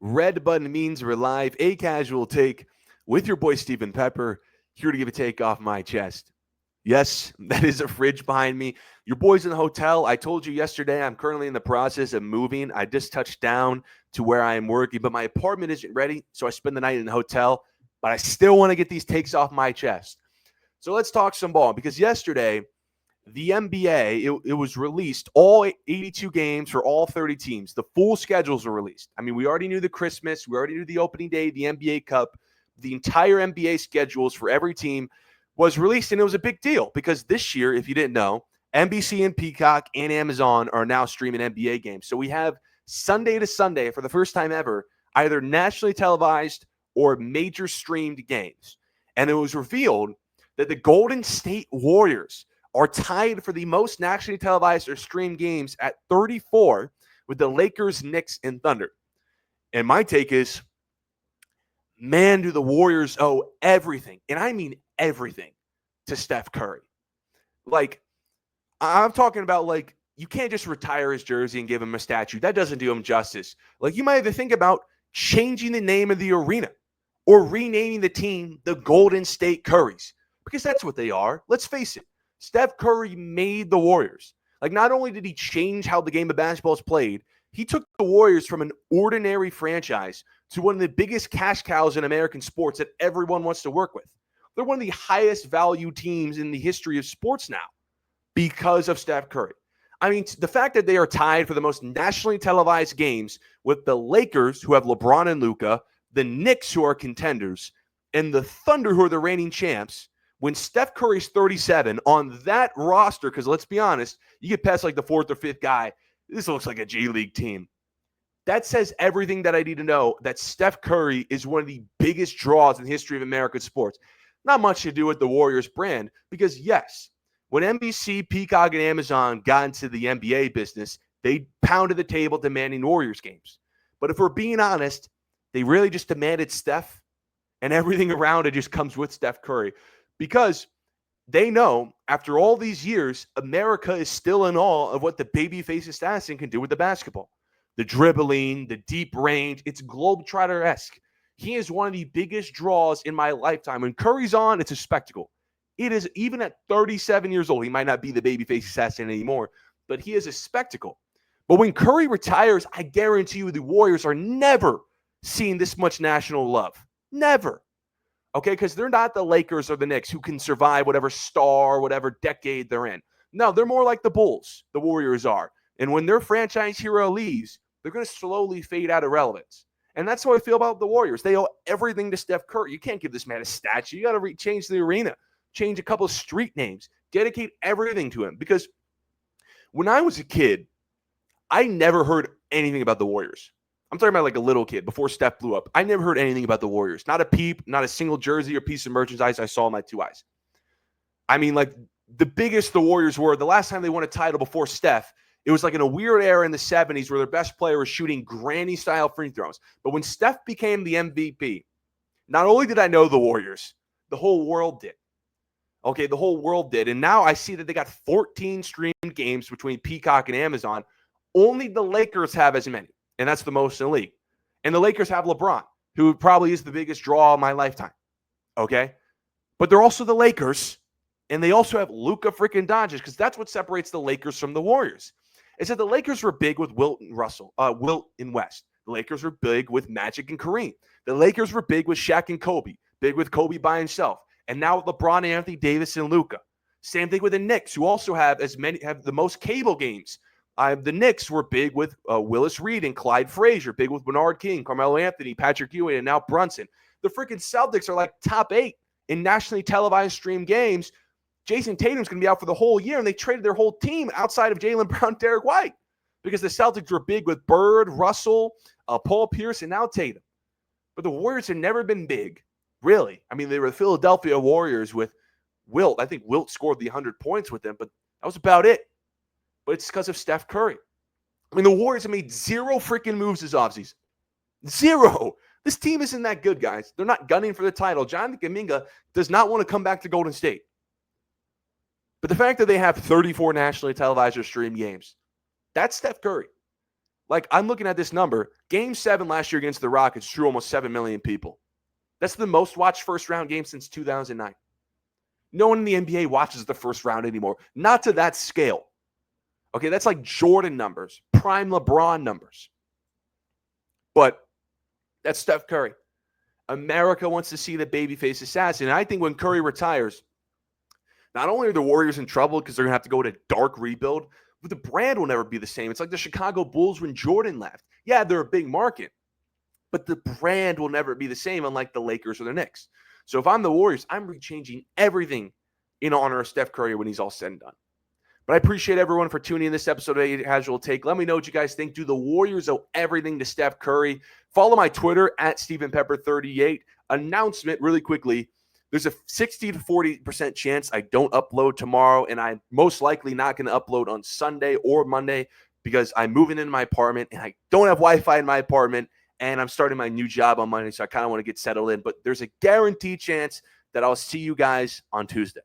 Red button means we're live, a casual take with your boy Stephen Pepper, here to give a take off my chest. Yes, that is a fridge behind me. Your boy's in the hotel. I told you yesterday I'm currently in the process of moving. I just touched down to where I am working, but my apartment isn't ready, so I spend the night in the hotel. But I still want to get these takes off my chest. So let's talk some ball because yesterday the NBA, it was released, all 82 games for all 30 teams. The full schedules were released. I mean, we already knew the Christmas, we already knew the opening day, the NBA Cup. The entire NBA schedules for every team was released, and it was a big deal because this year, if you didn't know, NBC and Peacock and Amazon are now streaming NBA games. So we have Sunday to Sunday, for the first time ever, either nationally televised or major streamed games. And it was revealed that the Golden State Warriors are tied for the most nationally televised or streamed games at 34 with the Lakers, Knicks, and Thunder. And my take is, man, do the Warriors owe everything, and I mean everything, to Steph Curry. Like, I'm talking about, like, you can't just retire his jersey and give him a statue. That doesn't do him justice. Like, you might have to think about changing the name of the arena or renaming the team the Golden State Currys, because that's what they are. Let's face it. Steph Curry made the Warriors. Like, not only did he change how the game of basketball is played, he took the Warriors from an ordinary franchise to one of the biggest cash cows in American sports that everyone wants to work with. They're one of the highest value teams in the history of sports now because of Steph Curry. I mean, the fact that they are tied for the most nationally televised games with the Lakers, who have LeBron and Luka, the Knicks, who are contenders, and the Thunder, who are the reigning champs, when Steph Curry's 37 on that roster, because let's be honest, you get past like the fourth or fifth guy, this looks like a G League team. That says everything that I need to know, that Steph Curry is one of the biggest draws in the history of American sports. Not much to do with the Warriors brand, because yes, when NBC, Peacock, and Amazon got into the NBA business, they pounded the table demanding Warriors games. But if we're being honest, they really just demanded Steph, and everything around it just comes with Steph Curry. Because they know, after all these years, America is still in awe of what the babyface assassin can do with the basketball. The dribbling, the deep range, it's Globetrotter-esque. He is one of the biggest draws in my lifetime. When Curry's on, it's a spectacle. It is, even at 37 years old, he might not be the babyface assassin anymore, but he is a spectacle. But when Curry retires, I guarantee you the Warriors are never seeing this much national love. Never. Okay, because they're not the Lakers or the Knicks who can survive whatever star, whatever decade they're in. No, they're more like the Bulls, the Warriors are. And when their franchise hero leaves, they're going to slowly fade out of relevance. And that's how I feel about the Warriors. They owe everything to Steph Curry. You can't give this man a statue. You got to change the arena, change a couple of street names, dedicate everything to him. Because when I was a kid, I never heard anything about the Warriors. I'm talking about like a little kid before Steph blew up. I never heard anything about the Warriors. Not a peep, not a single jersey or piece of merchandise I saw in my two eyes. I mean, like, the biggest the Warriors were, the last time they won a title before Steph, it was like in a weird era in the 70s where their best player was shooting granny-style free throws. But when Steph became the MVP, not only did I know the Warriors, the whole world did. Okay, the whole world did. And now I see that they got 14 streamed games between Peacock and Amazon. Only the Lakers have as many, and that's the most in the league. And the Lakers have LeBron, who probably is the biggest draw of my lifetime. Okay? But they're also the Lakers, and they also have Luka freaking Doncic, because that's what separates the Lakers from the Warriors. Is that the Lakers were big with Wilt and West. The Lakers were big with Magic and Kareem. The Lakers were big with Shaq and Kobe, big with Kobe by himself. And now with LeBron, Anthony Davis, and Luka. Same thing with the Knicks, who also have the most cable games. The Knicks were big with Willis Reed and Clyde Frazier, big with Bernard King, Carmelo Anthony, Patrick Ewing, and now Brunson. The freaking Celtics are like top 8 in nationally televised stream games. Jason Tatum's going to be out for the whole year, and they traded their whole team outside of Jaylen Brown, Derek White, because the Celtics were big with Bird, Russell, Paul Pierce, and now Tatum. But the Warriors have never been big, really. I mean, they were the Philadelphia Warriors with Wilt. I think Wilt scored the 100 points with them, but that was about it. But it's because of Steph Curry. I mean, the Warriors have made zero freaking moves this offseason. Zero. This team isn't that good, guys. They're not gunning for the title. Jonathan Kuminga does not want to come back to Golden State. But the fact that they have 34 nationally televised or streamed games, that's Steph Curry. Like, I'm looking at this number. Game 7 last year against the Rockets drew almost 7 million people. That's the most watched first-round game since 2009. No one in the NBA watches the first round anymore. Not to that scale. Okay, that's like Jordan numbers, prime LeBron numbers. But that's Steph Curry. America wants to see the babyface assassin. And I think when Curry retires, not only are the Warriors in trouble because they're going to have to go to dark rebuild, but the brand will never be the same. It's like the Chicago Bulls when Jordan left. Yeah, they're a big market, but the brand will never be the same, unlike the Lakers or the Knicks. So if I'm the Warriors, I'm rechanging everything in honor of Steph Curry when he's all said and done. But I appreciate everyone for tuning in this episode of A Casual Take. Let me know what you guys think. Do the Warriors owe everything to Steph Curry? Follow my Twitter at StephenPepper38. Announcement really quickly. There's a 60 to 40% chance I don't upload tomorrow, and I'm most likely not going to upload on Sunday or Monday because I'm moving into my apartment and I don't have Wi-Fi in my apartment, and I'm starting my new job on Monday, so I kind of want to get settled in. But there's a guaranteed chance that I'll see you guys on Tuesday.